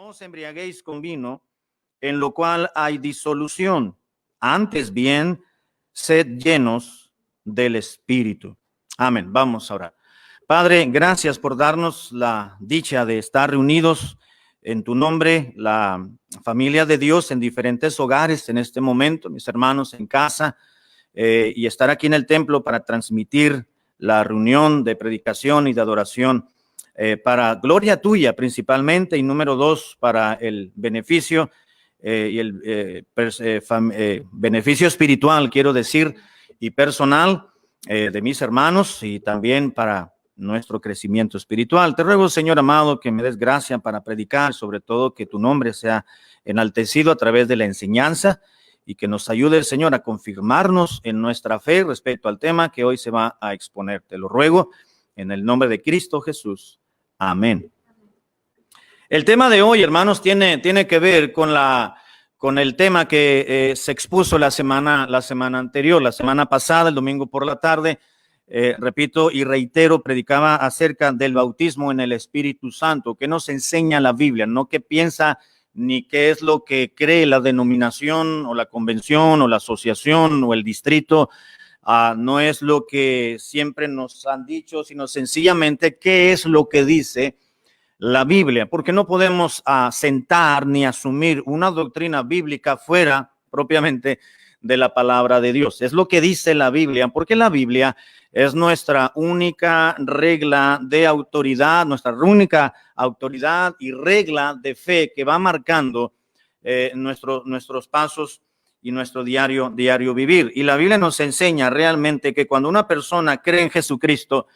no os embriaguéis con vino, en lo cual hay disolución. Antes bien, sed llenos del Espíritu. Amén. Vamos a orar. Padre, gracias por darnos la dicha de estar reunidos en tu nombre, la familia de Dios en diferentes hogares en este momento, mis hermanos en casa, y estar aquí en el templo para transmitir la reunión de predicación y de adoración para gloria tuya principalmente, y número dos, para el beneficio y el beneficio espiritual, quiero decir, y personal de mis hermanos, y también para nuestro crecimiento espiritual. Te ruego, Señor amado, que me des gracia para predicar, sobre todo que tu nombre sea enaltecido a través de la enseñanza, y que nos ayude, Señor, a confirmarnos en nuestra fe respecto al tema que hoy se va a exponer. Te lo ruego en el nombre de Cristo Jesús. Amén. El tema de hoy, hermanos, tiene que ver con el tema que se expuso la semana anterior, la semana pasada, el domingo por la tarde. Repito y reitero, predicaba acerca del bautismo en el Espíritu Santo. ¿Qué nos enseña la Biblia? No qué piensa ni qué es lo que cree la denominación o la convención o la asociación o el distrito. No es lo que siempre nos han dicho, sino sencillamente qué es lo que dice la Biblia, porque no podemos sentar ni asumir una doctrina bíblica fuera propiamente de la palabra de Dios. Es lo que dice la Biblia, porque la Biblia es nuestra única regla de autoridad, nuestra única autoridad y regla de fe que va marcando nuestros pasos y nuestro diario vivir. Y la Biblia nos enseña realmente que cuando una persona cree en Jesucristo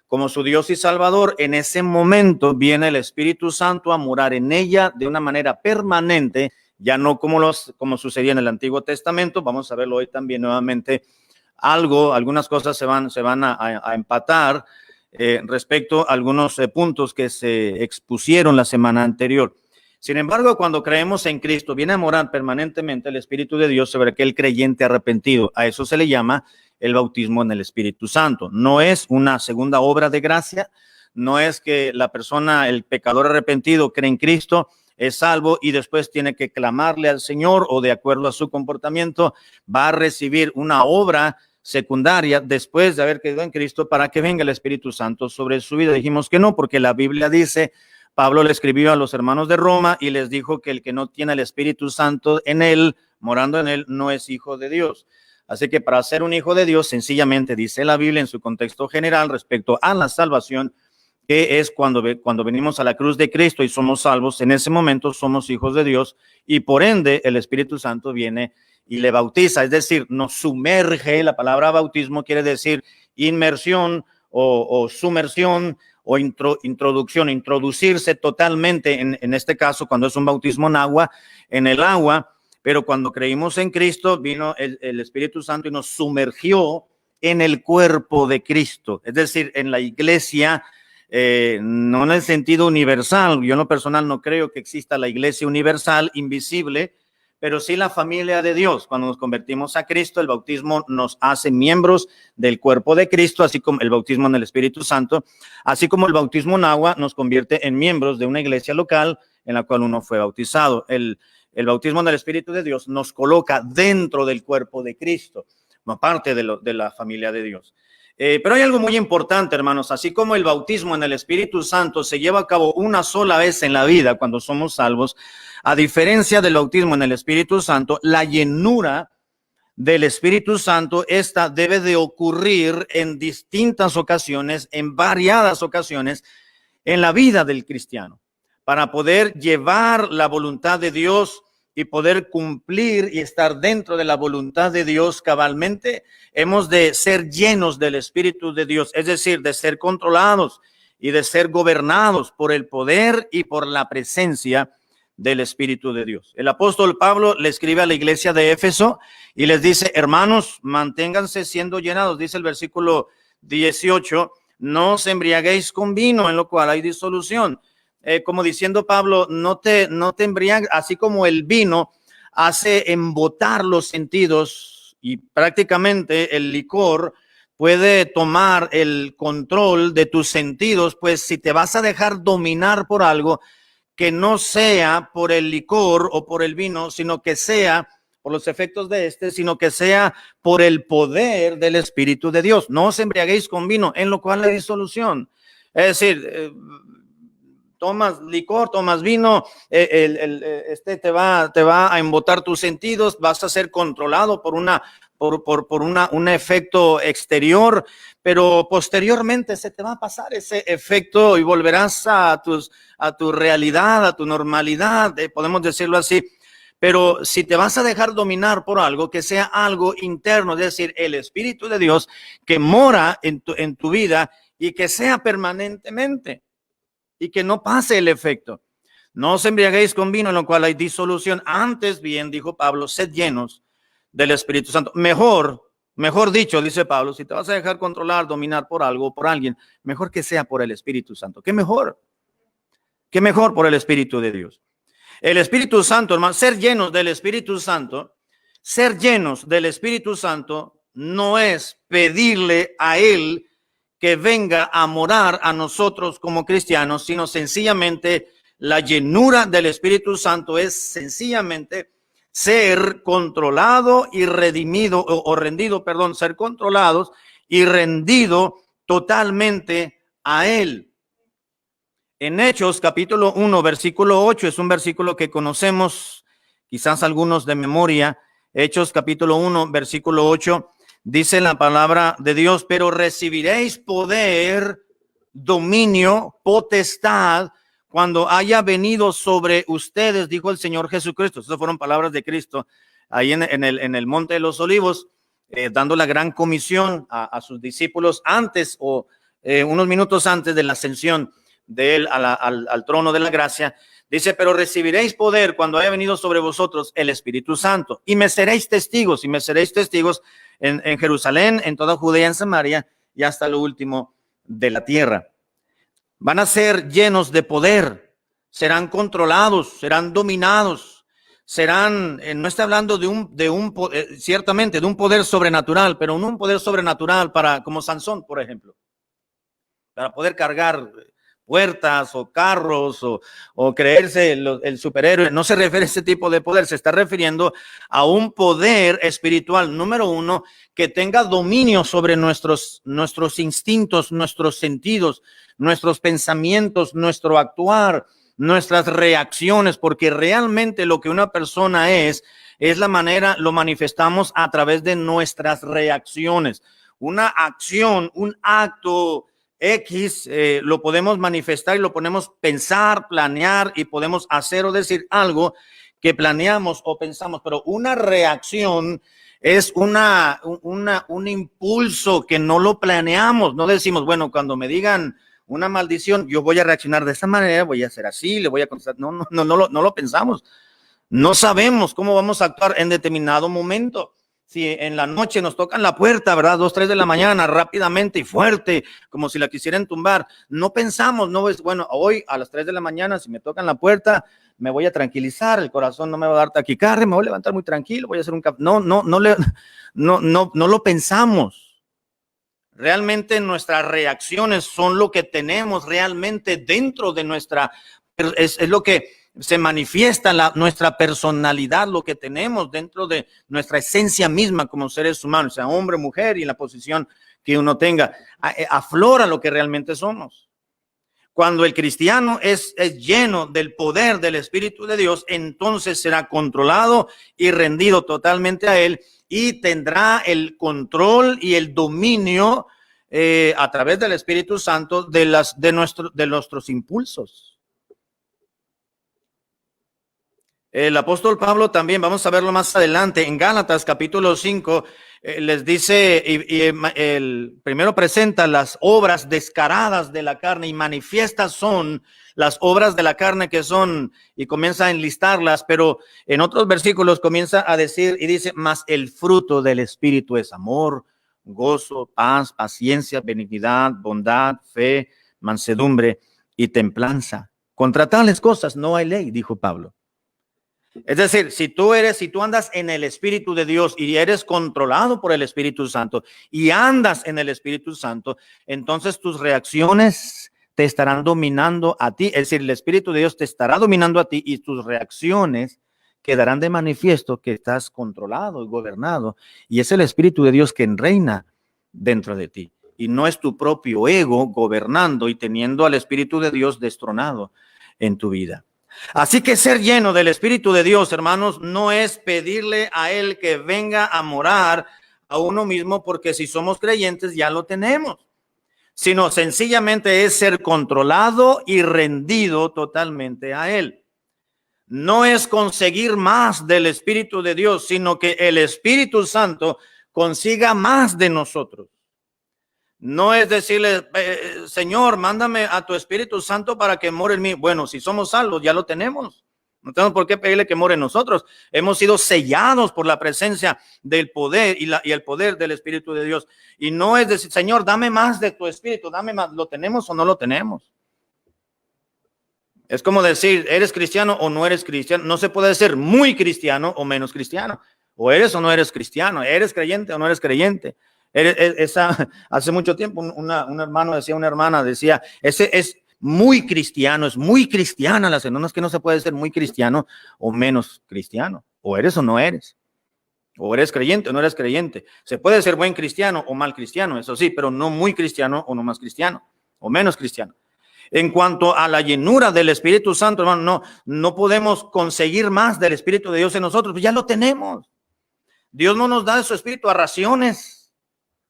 como su Dios y Salvador, en ese momento viene el Espíritu Santo a morar en ella de una manera permanente, ya no como sucedía en el Antiguo Testamento. Vamos a verlo hoy también nuevamente. Algunas cosas se van a empatar respecto a algunos puntos que se expusieron la semana anterior. Sin embargo, cuando creemos en Cristo, viene a morar permanentemente el Espíritu de Dios sobre aquel creyente arrepentido. A eso se le llama el bautismo en el Espíritu Santo. No es una segunda obra de gracia, no es que la persona, el pecador arrepentido, cree en Cristo, es salvo y después tiene que clamarle al Señor, o de acuerdo a su comportamiento va a recibir una obra secundaria después de haber quedado en Cristo para que venga el Espíritu Santo sobre su vida. Dijimos que no, porque la Biblia dice, Pablo le escribió a los hermanos de Roma y les dijo que el que no tiene el Espíritu Santo en él, morando en él, no es hijo de Dios. Así que para ser un hijo de Dios, sencillamente dice la Biblia en su contexto general respecto a la salvación, que es cuando venimos a la cruz de Cristo y somos salvos, en ese momento somos hijos de Dios, y por ende el Espíritu Santo viene y le bautiza, es decir, nos sumerge. La palabra bautismo quiere decir inmersión o sumersión o introducción, introducirse totalmente, en este caso cuando es un bautismo en el agua. Pero cuando creímos en Cristo, vino el Espíritu Santo y nos sumergió en el cuerpo de Cristo, es decir, en la iglesia, no en el sentido universal. Yo en lo personal no creo que exista la iglesia universal, invisible, pero sí la familia de Dios. Cuando nos convertimos a Cristo, el bautismo nos hace miembros del cuerpo de Cristo, así como el bautismo en el Espíritu Santo, así como el bautismo en agua nos convierte en miembros de una iglesia local en la cual uno fue bautizado. El bautismo en el Espíritu de Dios nos coloca dentro del cuerpo de Cristo, no parte de la familia de Dios. Pero hay algo muy importante, hermanos. Así como el bautismo en el Espíritu Santo se lleva a cabo una sola vez en la vida cuando somos salvos, a diferencia del bautismo en el Espíritu Santo, la llenura del Espíritu Santo, esta debe de ocurrir en distintas ocasiones, en variadas ocasiones, en la vida del cristiano, para poder llevar la voluntad de Dios y poder cumplir y estar dentro de la voluntad de Dios cabalmente. Hemos de ser llenos del Espíritu de Dios, es decir, de ser controlados y de ser gobernados por el poder y por la presencia del Espíritu de Dios. El apóstol Pablo le escribe a la iglesia de Éfeso y les dice: hermanos, manténganse siendo llenados. Dice el versículo 18, no os embriaguéis con vino, en lo cual hay disolución. Como diciendo Pablo, no te embriagues, así como el vino hace embotar los sentidos, y prácticamente el licor puede tomar el control de tus sentidos. Pues si te vas a dejar dominar por algo, que no sea por el licor o por el vino, sino que sea por los efectos de sino que sea por el poder del Espíritu de Dios. No os embriaguéis con vino, en lo cual hay disolución. Es decir, tomas licor, tomas vino, te va a embotar tus sentidos, vas a ser controlado por un efecto exterior, pero posteriormente se te va a pasar ese efecto y volverás a tu realidad, a tu normalidad, podemos decirlo así. Pero si te vas a dejar dominar por algo, que sea algo interno, es decir, el Espíritu de Dios que mora en tu vida y que sea permanentemente y que no pase el efecto. No os embriaguéis con vino en lo cual hay disolución. Antes bien, dijo Pablo, sed llenos del Espíritu Santo. Mejor dicho, dice Pablo, si te vas a dejar controlar, dominar por algo o por alguien, mejor que sea por el Espíritu Santo. ¿Qué mejor? ¿Qué mejor por el Espíritu de Dios? El Espíritu Santo, hermano, ser llenos del Espíritu Santo no es pedirle a Él que venga a morar a nosotros como cristianos, sino sencillamente la llenura del Espíritu Santo es sencillamente ser controlado y redimido ser controlados y rendido totalmente a Él. En Hechos capítulo 1, versículo 8, es un versículo que conocemos, quizás algunos de memoria. Hechos capítulo 1, versículo 8, dice la palabra de Dios, pero recibiréis poder, dominio, potestad, cuando haya venido sobre ustedes, dijo el Señor Jesucristo. Esas fueron palabras de Cristo ahí en el Monte de los Olivos, dando la gran comisión a sus discípulos antes unos minutos antes de la ascensión de él al trono de la gracia. Dice, pero recibiréis poder cuando haya venido sobre vosotros el Espíritu Santo y me seréis testigos en Jerusalén, en toda Judea, en Samaria y hasta lo último de la tierra. Van a ser llenos de poder, serán controlados, serán dominados, serán, no está hablando ciertamente de un poder sobrenatural, pero no un poder sobrenatural como Sansón, por ejemplo, para poder cargar puertas o carros o creerse el superhéroe. No se refiere a ese tipo de poder, se está refiriendo a un poder espiritual, número uno, que tenga dominio sobre nuestros instintos, nuestros sentidos, nuestros pensamientos, nuestro actuar, nuestras reacciones, porque realmente lo que una persona es la manera, lo manifestamos a través de nuestras reacciones. Una acción, un acto X, lo podemos manifestar y lo podemos pensar, planear y podemos hacer o decir algo que planeamos o pensamos, pero una reacción es un impulso que no lo planeamos. No decimos, bueno, cuando me digan una maldición, yo voy a reaccionar de esta manera, voy a hacer así, le voy a contestar. No lo pensamos. No sabemos cómo vamos a actuar en determinado momento. Si en la noche nos tocan la puerta, ¿verdad? 2, 3 de la mañana, rápidamente y fuerte, como si la quisieran tumbar. No pensamos, no es bueno, hoy a las 3 de la mañana, si me tocan la puerta, me voy a tranquilizar, el corazón no me va a dar taquicardia, me voy a levantar muy tranquilo, voy a hacer un café. No lo pensamos. Realmente nuestras reacciones son lo que tenemos realmente dentro de es lo que se manifiesta nuestra personalidad, lo que tenemos dentro de nuestra esencia misma como seres humanos, sea hombre, mujer y en la posición que uno tenga, aflora lo que realmente somos. Cuando el cristiano es lleno del poder del Espíritu de Dios, entonces será controlado y rendido totalmente a Él y tendrá el control y el dominio a través del Espíritu Santo de nuestros impulsos. El apóstol Pablo también, vamos a verlo más adelante, en Gálatas capítulo 5, les dice, el primero presenta las obras descaradas de la carne y manifiestas son las obras de la carne que son, y comienza a enlistarlas, pero en otros versículos comienza a decir y dice, mas el fruto del Espíritu es amor, gozo, paz, paciencia, benignidad, bondad, fe, mansedumbre y templanza. Contra tales cosas no hay ley, dijo Pablo. Es decir, si tú andas en el Espíritu de Dios y eres controlado por el Espíritu Santo y andas en el Espíritu Santo, entonces tus reacciones te estarán dominando a ti. Es decir, el Espíritu de Dios te estará dominando a ti y tus reacciones quedarán de manifiesto que estás controlado y gobernado. Y es el Espíritu de Dios quien reina dentro de ti. Y no es tu propio ego gobernando y teniendo al Espíritu de Dios destronado en tu vida. Así que ser lleno del Espíritu de Dios, hermanos, no es pedirle a Él que venga a morar a uno mismo, porque si somos creyentes ya lo tenemos, sino sencillamente es ser controlado y rendido totalmente a Él. No es conseguir más del Espíritu de Dios, sino que el Espíritu Santo consiga más de nosotros. No es decirle, Señor, mándame a tu Espíritu Santo para que more en mí. Bueno, si somos salvos, ya lo tenemos. No tenemos por qué pedirle que more en nosotros. Hemos sido sellados por la presencia del poder y el poder del Espíritu de Dios. Y no es decir, Señor, dame más de tu Espíritu, dame más. ¿Lo tenemos o no lo tenemos? Es como decir, ¿eres cristiano o no eres cristiano? No se puede ser muy cristiano o menos cristiano. O eres o no eres cristiano. ¿Eres creyente o no eres creyente? Hace mucho tiempo un hermano decía, una hermana decía, ese es muy cristiano, es muy cristiana la no es que no se puede ser muy cristiano o menos cristiano. O eres o no eres. O eres creyente o no eres creyente. Se puede ser buen cristiano o mal cristiano, eso sí, pero no muy cristiano o no más cristiano o menos cristiano. En cuanto a la llenura del Espíritu Santo, hermano, no podemos conseguir más del Espíritu de Dios en nosotros, pues ya lo tenemos. Dios no nos da de su Espíritu a raciones.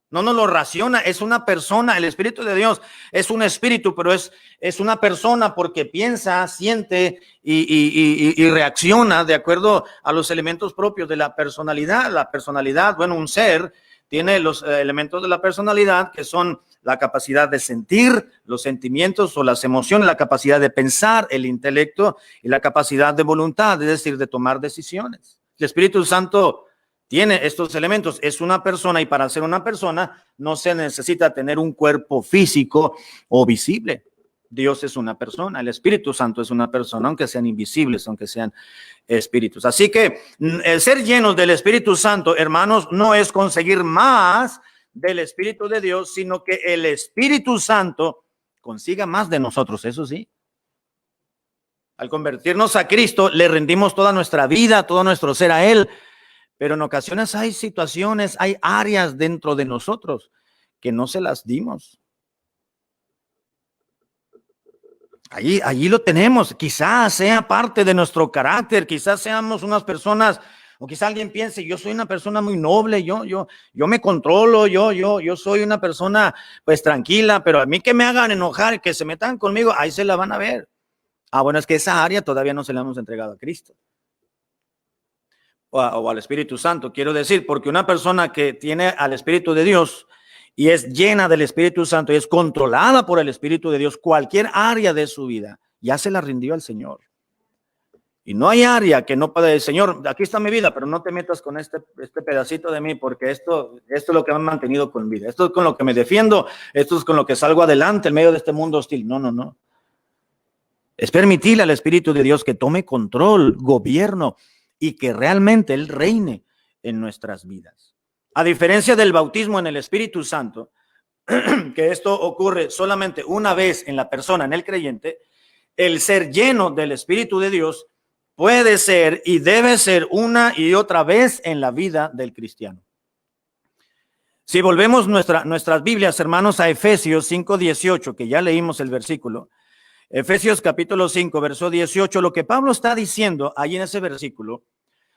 No nos lo raciona, es una persona. El Espíritu de Dios es un espíritu, pero es una persona porque piensa, siente y reacciona de acuerdo a los elementos propios de la personalidad. La personalidad, bueno, un ser tiene los elementos de la personalidad que son la capacidad de sentir, los sentimientos o las emociones, la capacidad de pensar, el intelecto y la capacidad de voluntad, es decir, de tomar decisiones. El Espíritu Santo tiene estos elementos, es una persona y para ser una persona no se necesita tener un cuerpo físico o visible. Dios es una persona, el Espíritu Santo es una persona, aunque sean invisibles, aunque sean espíritus. Así que el ser llenos del Espíritu Santo, hermanos, no es conseguir más del Espíritu de Dios, sino que el Espíritu Santo consiga más de nosotros, eso sí. Al convertirnos a Cristo, le rendimos toda nuestra vida, todo nuestro ser a Él. Pero en ocasiones hay situaciones, hay áreas dentro de nosotros que no se las dimos. Allí lo tenemos. Quizás sea parte de nuestro carácter, quizás seamos unas personas, o quizás alguien piense, yo soy una persona muy noble, yo me controlo, yo soy una persona pues tranquila, pero a mí que me hagan enojar, que se metan conmigo, ahí se la van a ver. Bueno, es que esa área todavía no se la hemos entregado a Cristo. O al Espíritu Santo, quiero decir, porque una persona que tiene al Espíritu de Dios y es llena del Espíritu Santo y es controlada por el Espíritu de Dios, cualquier área de su vida ya se la rindió al Señor. Y no hay área que no pueda decir, Señor, aquí está mi vida, pero no te metas con este pedacito de mí, porque esto es lo que me ha mantenido con vida. Esto es con lo que me defiendo, esto es con lo que salgo adelante en medio de este mundo hostil. No. Es permitirle al Espíritu de Dios que tome control, gobierno, y que realmente Él reine en nuestras vidas. A diferencia del bautismo en el Espíritu Santo, que esto ocurre solamente una vez en la persona, en el creyente, el ser lleno del Espíritu de Dios puede ser y debe ser una y otra vez en la vida del cristiano. Si volvemos nuestras Biblias, hermanos, a Efesios 5:18, que ya leímos el versículo, Efesios capítulo 5, verso 18, lo que Pablo está diciendo ahí en ese versículo,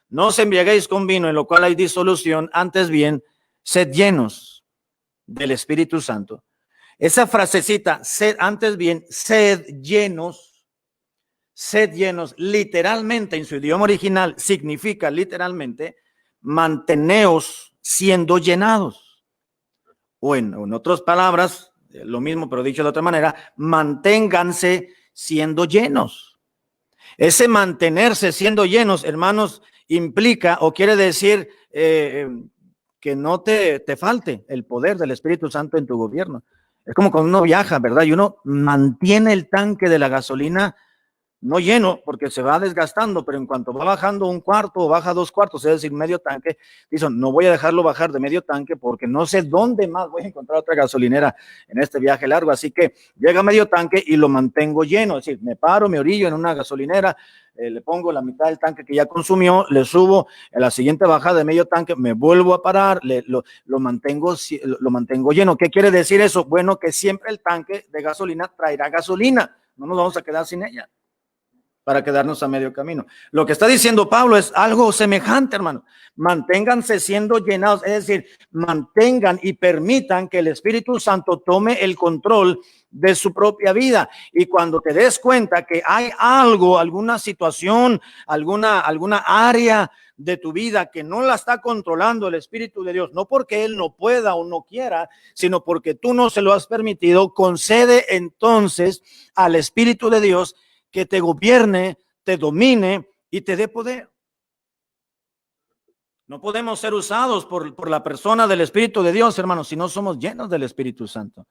no os embriaguéis con vino en lo cual hay disolución, antes bien, sed llenos del Espíritu Santo. Esa frasecita, antes bien, sed llenos, literalmente en su idioma original significa literalmente, manteneos siendo llenados. O en otras palabras, lo mismo, pero dicho de otra manera, manténganse siendo llenos. Ese mantenerse siendo llenos, hermanos, implica o quiere decir que no te falte el poder del Espíritu Santo en tu gobierno. Es como cuando uno viaja, ¿verdad? Y uno mantiene el tanque de la gasolina no lleno porque se va desgastando, pero en cuanto va bajando un cuarto o baja 2 cuartos, es decir, medio tanque, dicen, no voy a dejarlo bajar de medio tanque porque no sé dónde más voy a encontrar otra gasolinera en este viaje largo, así que llega a medio tanque y lo mantengo lleno, es decir, me paro, me orillo en una gasolinera, le pongo la mitad del tanque que ya consumió, le subo en la siguiente bajada de medio tanque, me vuelvo a parar, lo mantengo lleno. ¿Qué quiere decir eso? Bueno, que siempre el tanque de gasolina traerá gasolina, no nos vamos a quedar sin ella para quedarnos a medio camino. Lo que está diciendo Pablo es algo semejante, hermano. Manténganse siendo llenados, es decir, mantengan y permitan que el Espíritu Santo tome el control de su propia vida. Y cuando te des cuenta que hay algo, alguna situación, alguna área de tu vida que no la está controlando el Espíritu de Dios, no porque Él no pueda o no quiera, sino porque tú no se lo has permitido, concede entonces al Espíritu de Dios que te gobierne, te domine y te dé poder. No podemos ser usados por la persona del Espíritu de Dios, hermanos, si no somos llenos del Espíritu Santo.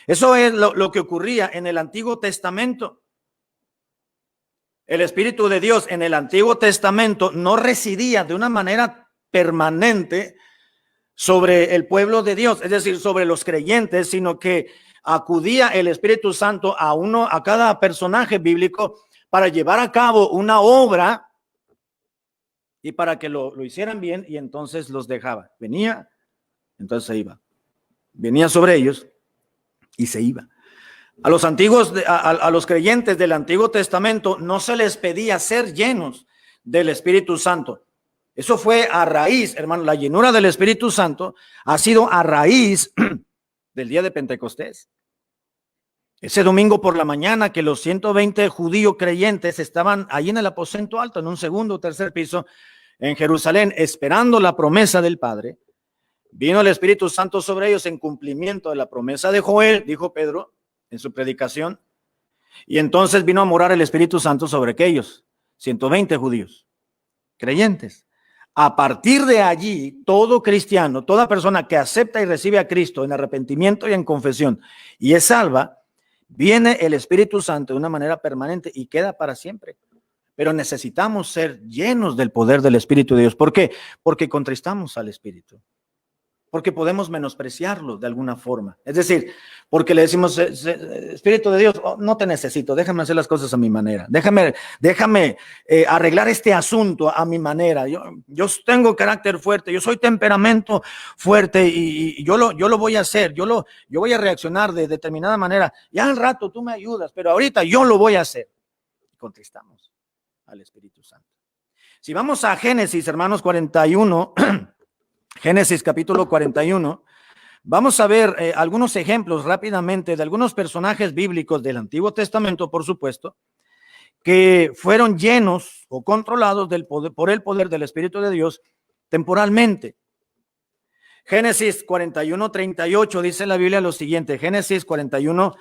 Eso es lo que ocurría en el Antiguo Testamento. El Espíritu de Dios en el Antiguo Testamento no residía de una manera permanente sobre el pueblo de Dios, es decir, sobre los creyentes, sino que acudía el Espíritu Santo a cada personaje bíblico para llevar a cabo una obra y para que lo hicieran bien, y entonces los dejaba. Venía, entonces se iba. Venía sobre ellos y se iba. A los antiguos, a los creyentes del Antiguo Testamento no se les pedía ser llenos del Espíritu Santo. Eso fue a raíz, hermano, la llenura del Espíritu Santo ha sido a raíz del día de Pentecostés. Ese domingo por la mañana que los 120 judíos creyentes estaban ahí en el aposento alto, en un segundo o tercer piso, en Jerusalén, esperando la promesa del Padre, vino el Espíritu Santo sobre ellos en cumplimiento de la promesa de Joel, dijo Pedro en su predicación, y entonces vino a morar el Espíritu Santo sobre aquellos 120 judíos creyentes. A partir de allí, todo cristiano, toda persona que acepta y recibe a Cristo en arrepentimiento y en confesión y es salva, viene el Espíritu Santo de una manera permanente y queda para siempre. Pero necesitamos ser llenos del poder del Espíritu de Dios. ¿Por qué? Porque contristamos al Espíritu. Porque podemos menospreciarlo de alguna forma. Es decir, porque le decimos, Espíritu de Dios, oh, no te necesito, déjame hacer las cosas a mi manera. Déjame arreglar este asunto a mi manera. Yo tengo carácter fuerte, yo soy temperamento fuerte y yo lo voy a hacer. Yo voy a reaccionar de determinada manera. Ya al rato tú me ayudas, pero ahorita yo lo voy a hacer. Y contristamos al Espíritu Santo. Si vamos a Génesis, hermanos, 41, Génesis capítulo 41, vamos a ver algunos ejemplos rápidamente de algunos personajes bíblicos del Antiguo Testamento, por supuesto, que fueron llenos o controlados por el poder del Espíritu de Dios temporalmente. Génesis 41, 38 dice la Biblia lo siguiente. Génesis 41,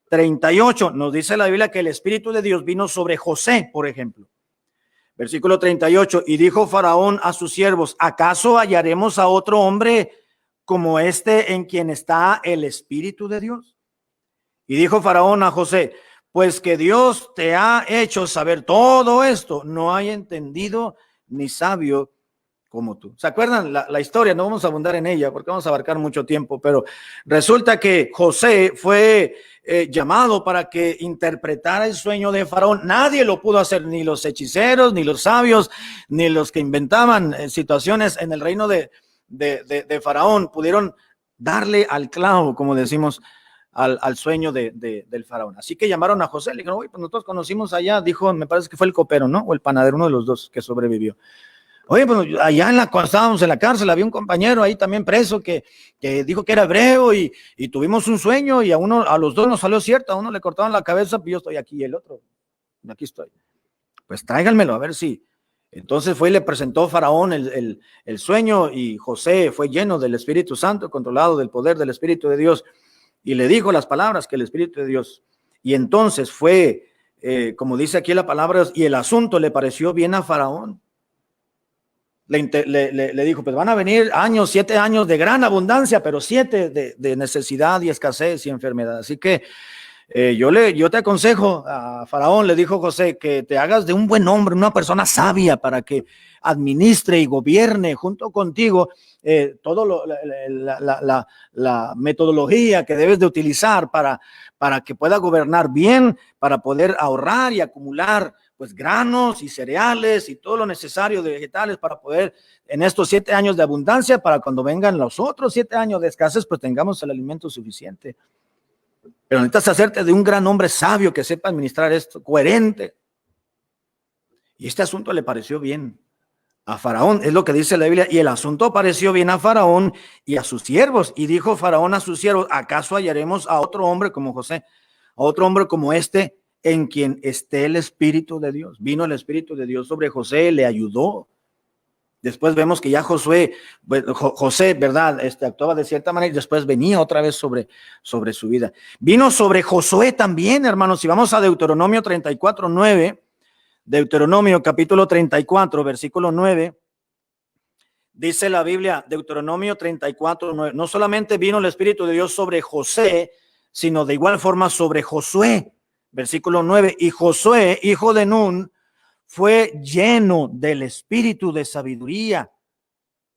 38 nos dice la Biblia que el Espíritu de Dios vino sobre José, por ejemplo. Versículo 38, y dijo Faraón a sus siervos, ¿acaso hallaremos a otro hombre como este en quien está el Espíritu de Dios? Y dijo Faraón a José, pues que Dios te ha hecho saber todo esto, no hay entendido ni sabio como tú. ¿Se acuerdan la historia? No vamos a abundar en ella porque vamos a abarcar mucho tiempo, pero resulta que José fue llamado para que interpretara el sueño de Faraón. Nadie lo pudo hacer, ni los hechiceros, ni los sabios, ni los que inventaban situaciones en el reino de Faraón pudieron darle al clavo, como decimos, al sueño del Faraón. Así que llamaron a José, le dijeron, oye, pues nosotros conocimos allá, dijo, me parece que fue el copero, ¿no? O el panadero, uno de los dos que sobrevivió. Oye, pues allá cuando estábamos en la cárcel había un compañero ahí también preso que dijo que era hebreo y tuvimos un sueño y a los dos nos salió cierto, a uno le cortaron la cabeza, pues yo estoy aquí y el otro, aquí estoy. Pues tráiganmelo a ver si. Entonces fue y le presentó Faraón el sueño y José fue lleno del Espíritu Santo, controlado del poder del Espíritu de Dios y le dijo las palabras que el Espíritu de Dios. Y entonces fue, como dice aquí la palabra, y el asunto le pareció bien a Faraón. Le dijo, pues van a venir 7 años de gran abundancia, pero 7 de necesidad y escasez y enfermedad. Así que Yo te aconsejo, a Faraón le dijo José, que te hagas de un buen hombre, una persona sabia para que administre y gobierne junto contigo todo la metodología que debes de utilizar para que pueda gobernar bien, para poder ahorrar y acumular pues granos y cereales y todo lo necesario de vegetales para poder en estos 7 años de abundancia, para cuando vengan los otros 7 años de escasez, pues tengamos el alimento suficiente. Pero necesitas hacerte de un gran hombre sabio que sepa administrar esto, coherente. Y este asunto le pareció bien a Faraón, es lo que dice la Biblia, y el asunto pareció bien a Faraón y a sus siervos. Y dijo Faraón a sus siervos, ¿acaso hallaremos a otro hombre como José, a otro hombre como este, en quien esté el Espíritu de Dios? Vino el Espíritu de Dios sobre José, le ayudó. Después vemos que ya José, ¿verdad? Actuaba de cierta manera y después venía otra vez sobre su vida. Vino sobre Josué también, hermanos. Si vamos a Deuteronomio 34:9, Deuteronomio capítulo 34, versículo 9, dice la Biblia, Deuteronomio 34:9, no solamente vino el Espíritu de Dios sobre José, sino de igual forma sobre Josué, versículo 9, y Josué, hijo de Nun, fue lleno del espíritu de sabiduría,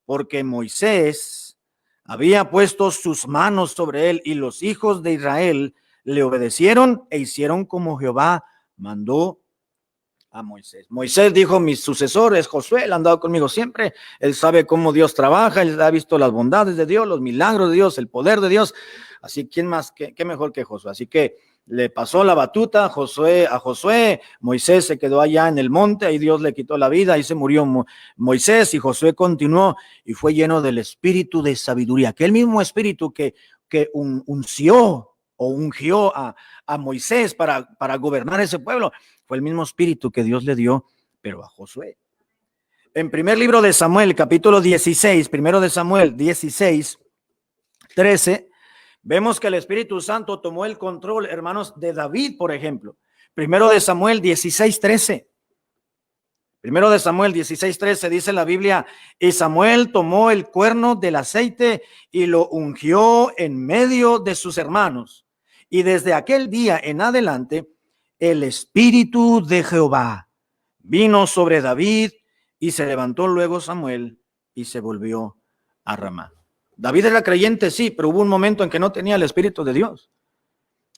porque Moisés había puesto sus manos sobre él, y los hijos de Israel le obedecieron e hicieron como Jehová mandó a Moisés. Moisés dijo, mi sucesor es Josué, él ha andado conmigo siempre, él sabe cómo Dios trabaja, él ha visto las bondades de Dios, los milagros de Dios, el poder de Dios, así ¿quién más, qué mejor que Josué? Así que le pasó la batuta a Josué, Moisés se quedó allá en el monte, ahí Dios le quitó la vida, ahí se murió Moisés, y Josué continuó y fue lleno del espíritu de sabiduría, aquel mismo espíritu que ungió a Moisés para gobernar ese pueblo, fue el mismo espíritu que Dios le dio, pero a Josué. En primer libro de Samuel, capítulo 16, primero de Samuel 16, 13, vemos que el Espíritu Santo tomó el control, hermanos, de David, por ejemplo. Primero de Samuel 16, 13. Primero de Samuel 16, 13 dice la Biblia, y Samuel tomó el cuerno del aceite y lo ungió en medio de sus hermanos. Y desde aquel día en adelante, el Espíritu de Jehová vino sobre David y se levantó luego Samuel y se volvió a Ramá. David era creyente, sí, pero hubo un momento en que no tenía el Espíritu de Dios.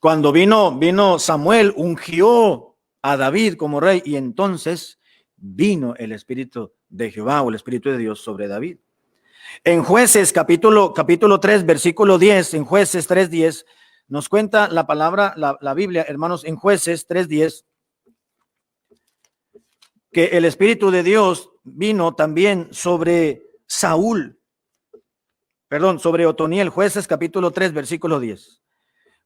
Cuando vino Samuel, ungió a David como rey y entonces vino el Espíritu de Jehová o el Espíritu de Dios sobre David. En Jueces capítulo 3, versículo 10, en Jueces 3:10, nos cuenta la palabra, la Biblia, hermanos, en Jueces 3:10, que el Espíritu de Dios vino también sobre sobre Otoniel. Jueces capítulo 3, versículo 10.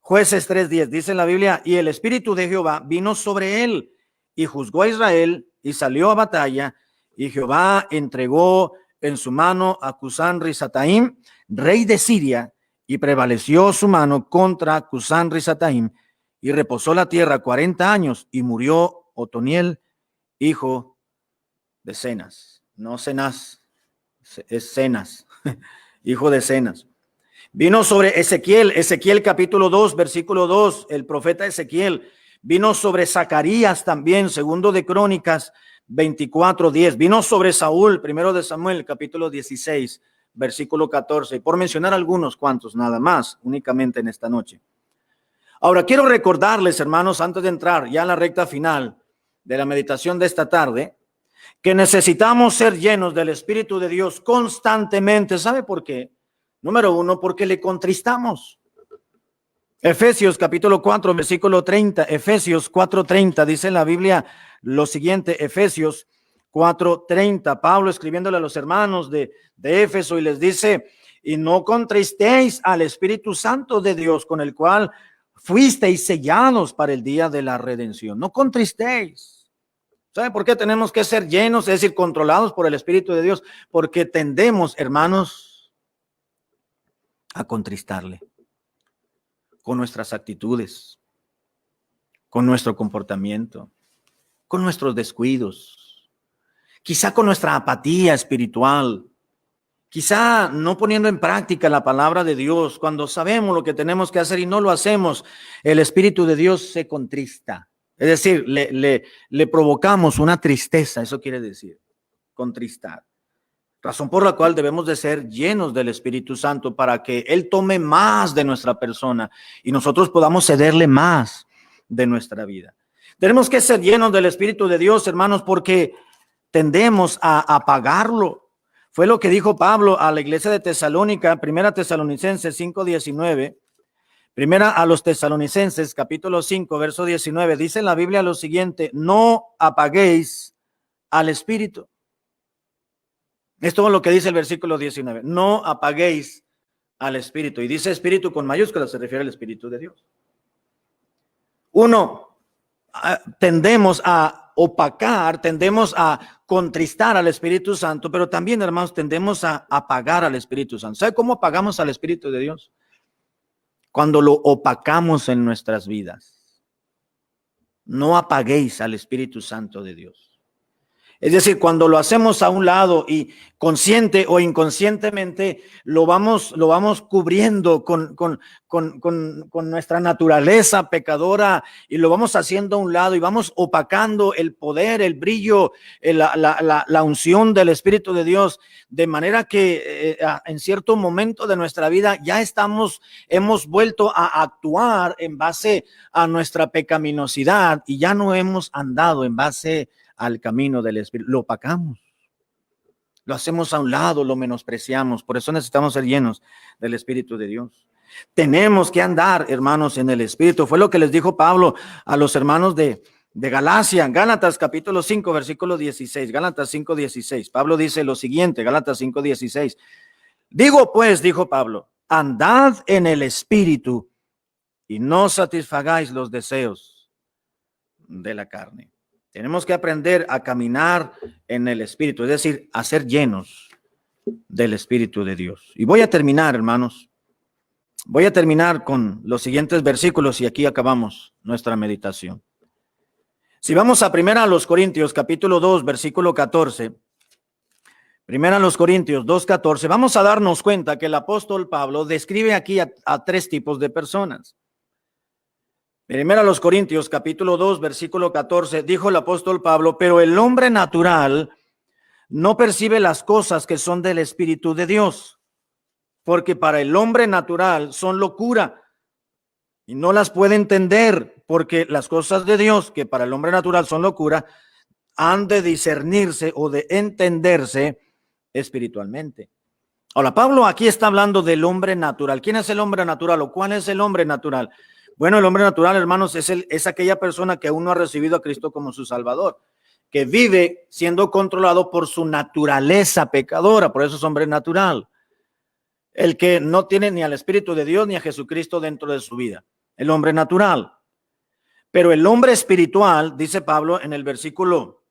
Jueces 3:10, dice la Biblia, y el Espíritu de Jehová vino sobre él y juzgó a Israel y salió a batalla, y Jehová entregó en su mano a Cusán-Risataim, rey de Siria, y prevaleció su mano contra Cusán-Risataim, y reposó la tierra 40 años, y murió Otoniel, hijo de Cenas. No Cenaz, es Cenas, hijo de Cenas. Vino sobre Ezequiel capítulo 2, versículo 2, el profeta Ezequiel. Vino sobre Zacarías también, segundo de Crónicas 24:10. Vino sobre Saúl, primero de Samuel, capítulo 16, versículo 14. Por mencionar algunos cuantos, nada más, únicamente en esta noche. Ahora, quiero recordarles, hermanos, antes de entrar ya en la recta final de la meditación de esta tarde, que necesitamos ser llenos del Espíritu de Dios constantemente. ¿Sabe por qué? Número 1, porque le contristamos. Efesios capítulo 4, versículo 30, Efesios 4:30, dice en la Biblia lo siguiente, Efesios 4:30, Pablo escribiéndole a los hermanos de Éfeso y les dice, y no contristéis al Espíritu Santo de Dios, con el cual fuisteis sellados para el día de la redención. No contristéis. ¿Sabe por qué tenemos que ser llenos, es decir, controlados por el Espíritu de Dios? Porque tendemos, hermanos, a contristarle con nuestras actitudes, con nuestro comportamiento, con nuestros descuidos, quizá con nuestra apatía espiritual, quizá no poniendo en práctica la palabra de Dios, cuando sabemos lo que tenemos que hacer y no lo hacemos, el Espíritu de Dios se contrista. Es decir, le provocamos una tristeza, eso quiere decir, contristar. Razón por la cual debemos de ser llenos del Espíritu Santo para que Él tome más de nuestra persona y nosotros podamos cederle más de nuestra vida. Tenemos que ser llenos del Espíritu de Dios, hermanos, porque tendemos a apagarlo. Fue lo que dijo Pablo a la iglesia de Tesalónica, Primera Tesalonicenses 5:19. Primera a los Tesalonicenses, capítulo 5, verso 19. Dice en la Biblia lo siguiente: no apaguéis al Espíritu. Es todo lo que dice el versículo 19. No apaguéis al Espíritu. Y dice Espíritu con mayúsculas, se refiere al Espíritu de Dios. Tendemos a opacar, tendemos a contristar al Espíritu Santo, pero también, hermanos, tendemos a apagar al Espíritu Santo. ¿Sabe cómo apagamos al Espíritu de Dios? Cuando lo opacamos en nuestras vidas. No apaguéis al Espíritu Santo de Dios. Es decir, cuando lo hacemos a un lado y consciente o inconscientemente lo vamos cubriendo con nuestra naturaleza pecadora y lo vamos haciendo a un lado y vamos opacando el poder, el brillo, la unción del Espíritu de Dios, de manera que en cierto momento de nuestra vida ya hemos vuelto a actuar en base a nuestra pecaminosidad y ya no hemos andado en base al camino del Espíritu. Lo opacamos, lo hacemos a un lado, lo menospreciamos. Por eso necesitamos ser llenos del Espíritu de Dios. Tenemos que andar, hermanos, en el Espíritu. Fue lo que les dijo Pablo a los hermanos de Galacia, Gálatas capítulo 5, versículo 16, Gálatas 5, 16. Pablo dice lo siguiente, Gálatas 5, 16. Digo pues, dijo Pablo, andad en el Espíritu y no satisfagáis los deseos de la carne. Tenemos que aprender a caminar en el Espíritu, es decir, a ser llenos del Espíritu de Dios. Y voy a terminar, hermanos. Voy a terminar con los siguientes versículos y aquí acabamos nuestra meditación. Si vamos a Primera a los Corintios, capítulo 2, versículo 14. Primera a los Corintios 2, 14. Vamos a darnos cuenta que el apóstol Pablo describe aquí a tres tipos de personas. Primera a los Corintios, capítulo 2, versículo 14, dijo el apóstol Pablo, pero el hombre natural no percibe las cosas que son del Espíritu de Dios, porque para el hombre natural son locura y no las puede entender, porque las cosas de Dios, que para el hombre natural son locura, han de discernirse o de entenderse espiritualmente. Ahora, Pablo aquí está hablando del hombre natural. ¿Quién es el hombre natural o cuál es el hombre natural? Bueno, el hombre natural, hermanos, es aquella persona que aún no ha recibido a Cristo como su Salvador, que vive siendo controlado por su naturaleza pecadora, por eso es hombre natural. El que no tiene ni al Espíritu de Dios ni a Jesucristo dentro de su vida, el hombre natural. Pero el hombre espiritual, dice Pablo en el versículo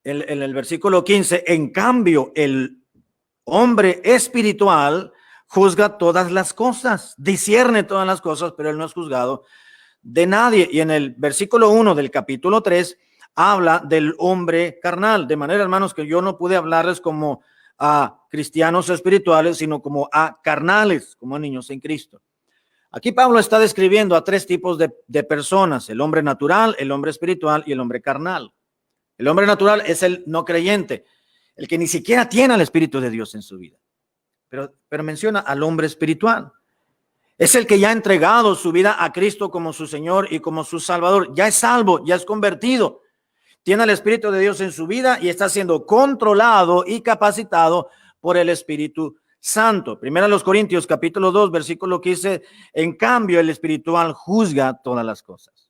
15, en cambio, el hombre espiritual juzga todas las cosas, discierne todas las cosas, pero él no es juzgado de nadie. Y en el versículo 1 del capítulo 3 habla del hombre carnal, de manera, hermanos, que yo no pude hablarles como a cristianos espirituales, sino como a carnales, como a niños en Cristo. Aquí Pablo está describiendo a tres tipos de personas: el hombre natural, el hombre espiritual y el hombre carnal. El hombre natural es el no creyente, el que ni siquiera tiene al Espíritu de Dios en su vida. Pero menciona al hombre espiritual. Es el que ya ha entregado su vida a Cristo como su Señor y como su Salvador. Ya es salvo, ya es convertido. Tiene al Espíritu de Dios en su vida y está siendo controlado y capacitado por el Espíritu Santo. Primera a los Corintios, capítulo 2, versículo 15. En cambio, el espiritual juzga todas las cosas.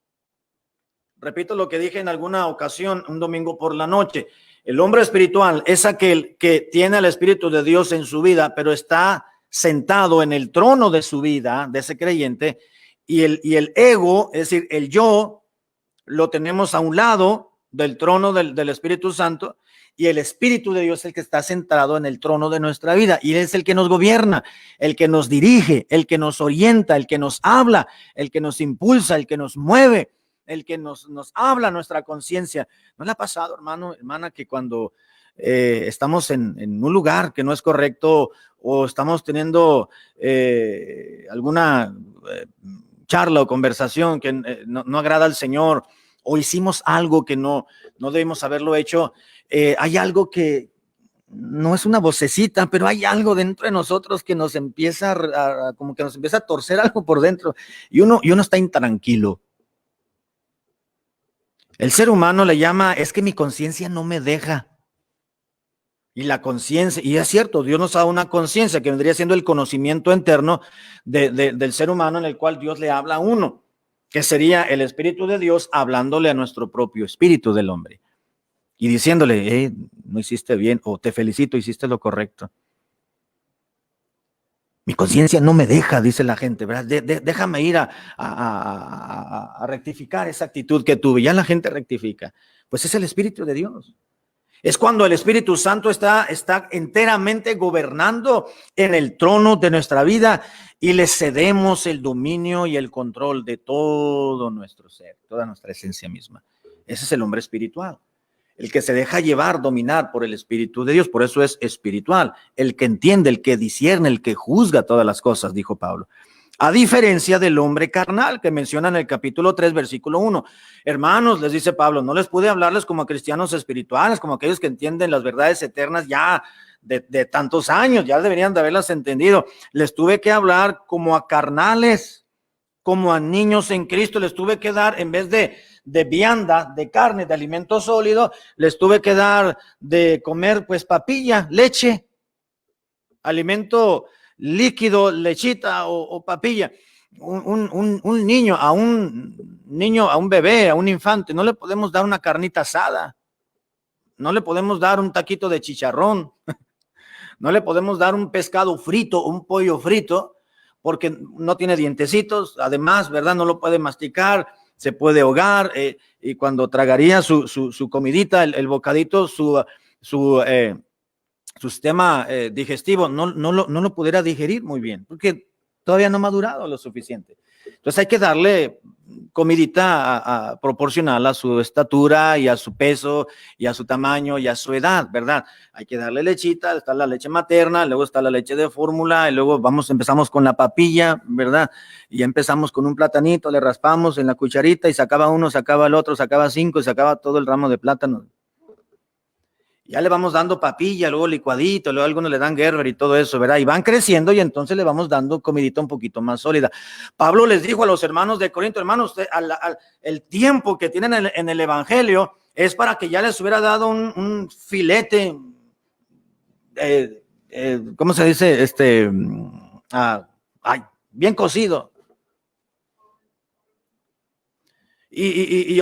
Repito lo que dije en alguna ocasión, un domingo por la noche. El hombre espiritual es aquel que tiene al Espíritu de Dios en su vida, pero está sentado en el trono de su vida, de ese creyente, y el ego, es decir, el yo, lo tenemos a un lado del trono del Espíritu Santo, y el Espíritu de Dios es el que está sentado en el trono de nuestra vida, y es el que nos gobierna, el que nos dirige, el que nos orienta, el que nos habla, el que nos impulsa, el que nos mueve, el que nos habla nuestra conciencia. ¿No le ha pasado, hermano, hermana, que cuando estamos en un lugar que no es correcto, o estamos teniendo alguna charla o conversación que no agrada al Señor, o hicimos algo que no debimos haberlo hecho, hay algo que no es una vocecita, pero hay algo dentro de nosotros que nos empieza como que nos empieza a torcer algo por dentro, y uno está intranquilo. El ser humano le llama, es que mi conciencia no me deja. Y la conciencia, y es cierto, Dios nos da una conciencia que vendría siendo el conocimiento interno del ser humano, en el cual Dios le habla a uno, que sería el Espíritu de Dios hablándole a nuestro propio espíritu del hombre y diciéndole, no hiciste bien, o te felicito, hiciste lo correcto. Mi conciencia no me deja, dice la gente, ¿verdad? Déjame ir a rectificar esa actitud que tuve. Ya la gente rectifica. Pues es el Espíritu de Dios. Es cuando el Espíritu Santo está enteramente gobernando en el trono de nuestra vida y le cedemos el dominio y el control de todo nuestro ser, toda nuestra esencia misma. Ese es el hombre espiritual, el que se deja llevar, dominar por el Espíritu de Dios. Por eso es espiritual, el que entiende, el que discierne, el que juzga todas las cosas, dijo Pablo. A diferencia del hombre carnal que menciona en el capítulo 3, versículo 1. Hermanos, les dice Pablo, no les pude hablarles como a cristianos espirituales, como aquellos que entienden las verdades eternas ya de tantos años, ya deberían de haberlas entendido. Les tuve que hablar como a carnales, como a niños en Cristo. Les tuve que dar, en vez de vianda, de carne, de alimento sólido, les tuve que dar de comer pues papilla, leche, alimento líquido, lechita o papilla. Un niño, a un bebé, a un infante, no le podemos dar una carnita asada, no le podemos dar un taquito de chicharrón, no le podemos dar un pescado frito, un pollo frito, porque no tiene dientecitos, además, ¿verdad? No lo puede masticar, se puede ahogar, y cuando tragaría su comidita, el bocadito, su sistema digestivo no lo pudiera digerir muy bien, porque todavía no ha madurado lo suficiente. Entonces hay que darle comidita proporcional a su estatura y a su peso y a su tamaño y a su edad, ¿verdad? Hay que darle lechita, está la leche materna, luego está la leche de fórmula, y luego empezamos con la papilla, ¿verdad? Y empezamos con un platanito, le raspamos en la cucharita y sacaba uno, sacaba el otro, sacaba 5 y sacaba todo el ramo de plátano. Ya le vamos dando papilla, luego licuadito, luego algunos le dan Gerber y todo eso, ¿verdad? Y van creciendo y entonces le vamos dando comidita un poquito más sólida. Pablo les dijo a los hermanos de Corinto, hermanos, el tiempo que tienen en el evangelio es para que ya les hubiera dado un filete, ¿cómo se dice? Bien cocido.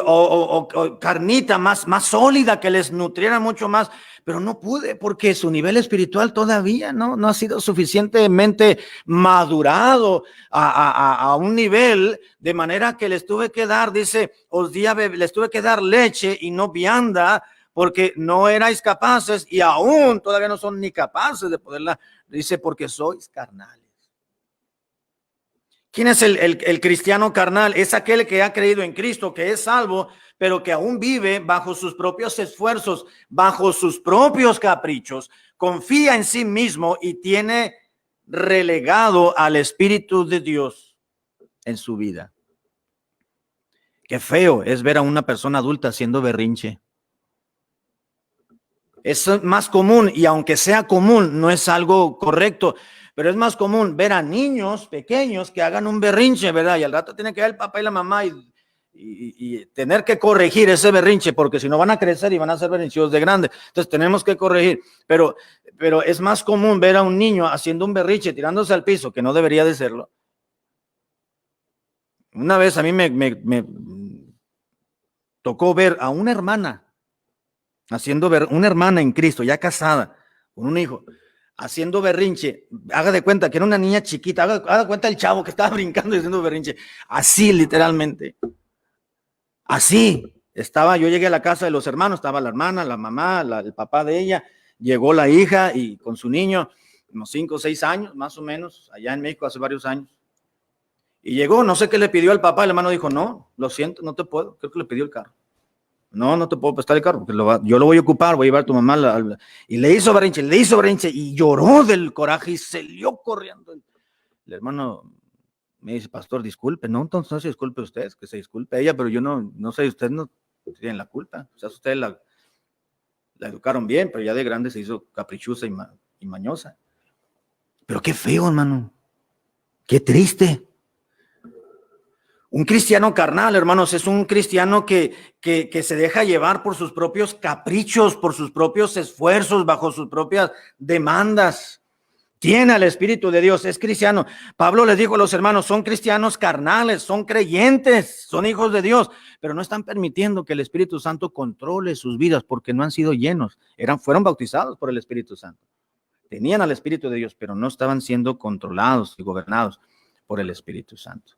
O carnita más sólida que les nutriera mucho más, pero no pude porque su nivel espiritual todavía no ha sido suficientemente madurado a un nivel, de manera que les tuve que dar, dice, les tuve que dar leche y no vianda, porque no erais capaces, y aún todavía no son ni capaces de poderla, dice, porque sois carnales. ¿Quién es el cristiano carnal? Es aquel que ha creído en Cristo, que es salvo, pero que aún vive bajo sus propios esfuerzos, bajo sus propios caprichos, confía en sí mismo y tiene relegado al Espíritu de Dios en su vida. Qué feo es ver a una persona adulta haciendo berrinche. Es más común, y aunque sea común, no es algo correcto, pero es más común ver a niños pequeños que hagan un berrinche, ¿verdad? Y al rato tiene que ver el papá y la mamá y tener que corregir ese berrinche, porque si no van a crecer y van a ser berrinchudos de grande. Entonces tenemos que corregir, pero es más común ver a un niño haciendo un berrinche, tirándose al piso, que no debería de serlo. Una vez a mí me tocó ver a una hermana una hermana en Cristo, ya casada, con un hijo, haciendo berrinche. Haga de cuenta que era una niña chiquita, haga de cuenta el chavo que estaba brincando y haciendo berrinche. Así, literalmente. Así estaba. Yo llegué a la casa de los hermanos, estaba la hermana, la mamá, el papá de ella, llegó la hija y con su niño, unos 5 o 6 años, más o menos, allá en México hace varios años. Y llegó, no sé qué le pidió al papá, el hermano dijo, no, lo siento, no te puedo, creo que le pidió el carro. no te puedo prestar el carro, porque yo lo voy a ocupar, voy a llevar a tu mamá. Y le hizo berrinche, y lloró del coraje y salió corriendo. El hermano me dice, pastor, disculpe. No, entonces no se disculpe usted, que se disculpe ella, pero yo no sé, usted no tiene la culpa. O sea, ustedes la educaron bien, pero ya de grande se hizo caprichosa y mañosa. Pero qué feo, hermano. Qué triste. Un cristiano carnal, hermanos, es un cristiano que se deja llevar por sus propios caprichos, por sus propios esfuerzos, bajo sus propias demandas. Tiene al Espíritu de Dios, es cristiano. Pablo les dijo a los hermanos, son cristianos carnales, son creyentes, son hijos de Dios, pero no están permitiendo que el Espíritu Santo controle sus vidas porque no han sido llenos. Fueron bautizados por el Espíritu Santo. Tenían al Espíritu de Dios, pero no estaban siendo controlados y gobernados por el Espíritu Santo.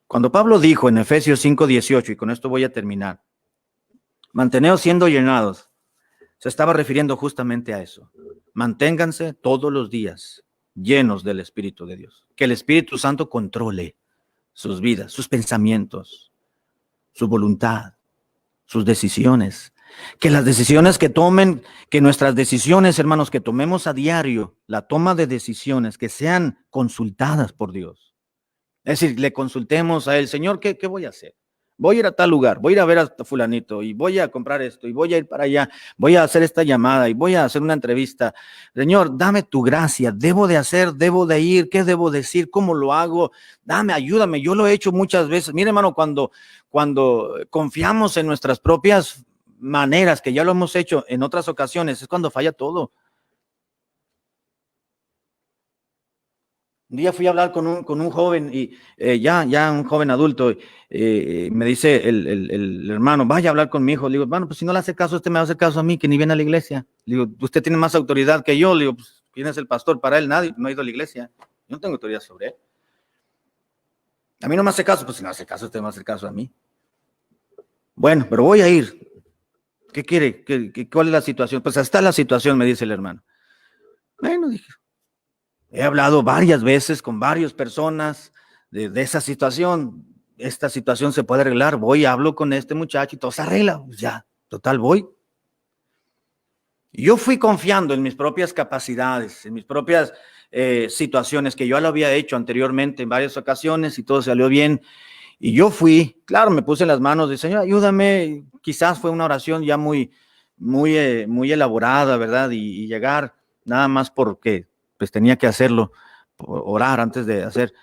Cuando Pablo dijo en Efesios 5:18, y con esto voy a terminar, manteneos siendo llenados, se estaba refiriendo justamente a eso. Manténganse todos los días llenos del Espíritu de Dios. Que el Espíritu Santo controle sus vidas, sus pensamientos, su voluntad, sus decisiones. Que las decisiones que tomen, que nuestras decisiones, hermanos, que tomemos a diario, la toma de decisiones, que sean consultadas por Dios. Es decir, le consultemos a él, Señor, ¿qué voy a hacer? Voy a ir a tal lugar, voy a ir a ver a fulanito y voy a comprar esto y voy a ir para allá, voy a hacer esta llamada y voy a hacer una entrevista. Señor, dame tu gracia, debo de hacer, debo de ir, ¿qué debo decir? ¿Cómo lo hago? Dame, ayúdame, yo lo he hecho muchas veces. Mire, hermano, cuando confiamos en nuestras propias maneras, que ya lo hemos hecho en otras ocasiones, es cuando falla todo. Un día fui a hablar con un joven y ya un joven adulto, me dice el hermano, vaya a hablar con mi hijo. Le digo, bueno, pues si no le hace caso, usted me va a hacer caso a mí, que ni viene a la iglesia. Le digo, usted tiene más autoridad que yo. Le digo, pues, ¿quién es el pastor para él? Nadie, no ha ido a la iglesia. Yo no tengo autoridad sobre él. A mí no me hace caso, pues si no hace caso, usted me va a hacer caso a mí. Bueno, pero voy a ir. ¿Qué quiere? ¿Cuál es la situación? Pues hasta la situación, me dice el hermano. Bueno, dije, he hablado varias veces con varias personas de esa situación. Esta situación se puede arreglar. Voy, hablo con este muchacho y todo se arregla. Pues ya, total, voy. Yo fui confiando en mis propias capacidades, en mis propias situaciones que yo lo había hecho anteriormente en varias ocasiones y todo salió bien. Y yo fui, claro, me puse en las manos de Señor, ayúdame. Quizás fue una oración ya muy elaborada, ¿verdad? Y llegar nada más porque pues tenía que hacerlo, orar antes de hacer,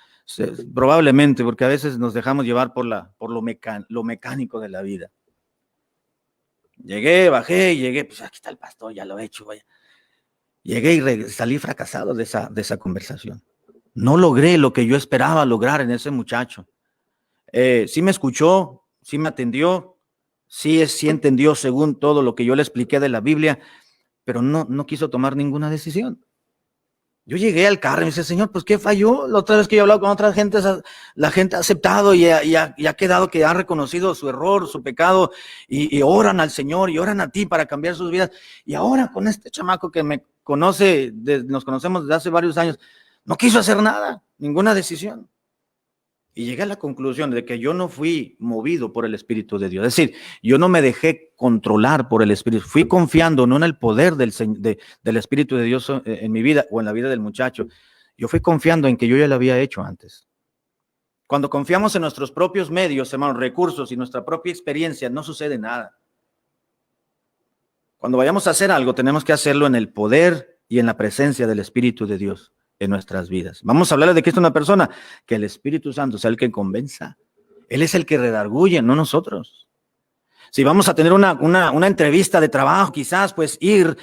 probablemente, porque a veces nos dejamos llevar por lo mecánico de la vida. Llegué, pues aquí está el pastor, ya lo he hecho, vaya. Llegué y salí fracasado de esa conversación. No logré lo que yo esperaba lograr en ese muchacho. Sí me escuchó, sí me atendió, sí entendió según todo lo que yo le expliqué de la Biblia, pero no quiso tomar ninguna decisión. Yo llegué al carro y me dice, Señor, pues ¿qué falló? La otra vez que yo he hablado con otras gentes, la gente ha aceptado y ha quedado que ha reconocido su error, su pecado y oran al Señor y oran a ti para cambiar sus vidas. Y ahora con este chamaco que me conoce, nos conocemos desde hace varios años, no quiso hacer nada, ninguna decisión. Y llegué a la conclusión de que yo no fui movido por el Espíritu de Dios. Es decir, yo no me dejé controlar por el Espíritu. Fui confiando no en el poder del Espíritu de Dios en mi vida o en la vida del muchacho. Yo fui confiando en que yo ya lo había hecho antes. Cuando confiamos en nuestros propios medios, hermanos, recursos y nuestra propia experiencia, no sucede nada. Cuando vayamos a hacer algo, tenemos que hacerlo en el poder y en la presencia del Espíritu de Dios en nuestras vidas. Vamos a hablar de Cristo, una persona, que el Espíritu Santo sea el que convenza. Él es el que redarguye, no nosotros. Si vamos a tener una entrevista de trabajo, quizás pues ir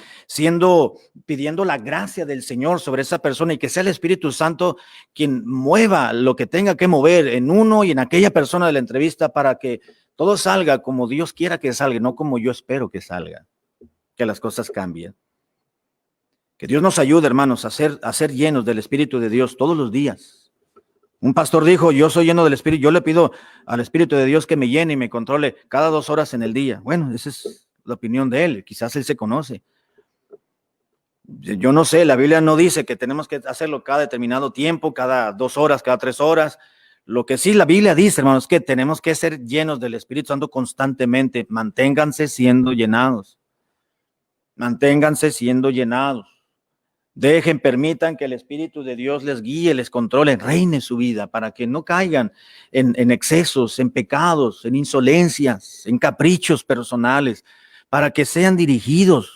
pidiendo la gracia del Señor sobre esa persona y que sea el Espíritu Santo quien mueva lo que tenga que mover en uno y en aquella persona de la entrevista para que todo salga como Dios quiera que salga, no como yo espero que salga, que las cosas cambien. Que Dios nos ayude, hermanos, a ser llenos del Espíritu de Dios todos los días. Un pastor dijo, yo soy lleno del Espíritu, yo le pido al Espíritu de Dios que me llene y me controle cada 2 horas en el día. Bueno, esa es la opinión de él, quizás él se conoce. Yo no sé, la Biblia no dice que tenemos que hacerlo cada determinado tiempo, cada 2 horas, cada 3 horas. Lo que sí la Biblia dice, hermanos, es que tenemos que ser llenos del Espíritu Santo constantemente. Manténganse siendo llenados. Manténganse siendo llenados. Dejen, permitan que el Espíritu de Dios les guíe, les controle, reine su vida para que no caigan en excesos, en pecados, en insolencias, en caprichos personales, para que sean dirigidos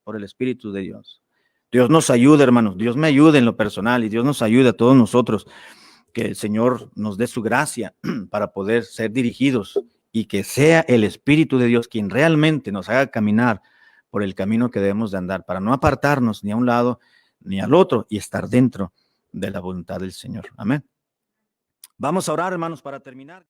por el Espíritu de Dios. Dios nos ayude, hermanos. Dios me ayude en lo personal y Dios nos ayude a todos nosotros. Que el Señor nos dé su gracia para poder ser dirigidos y que sea el Espíritu de Dios quien realmente nos haga caminar por el camino que debemos de andar, para no apartarnos ni a un lado ni al otro y estar dentro de la voluntad del Señor. Amén. Vamos a orar, hermanos, para terminar.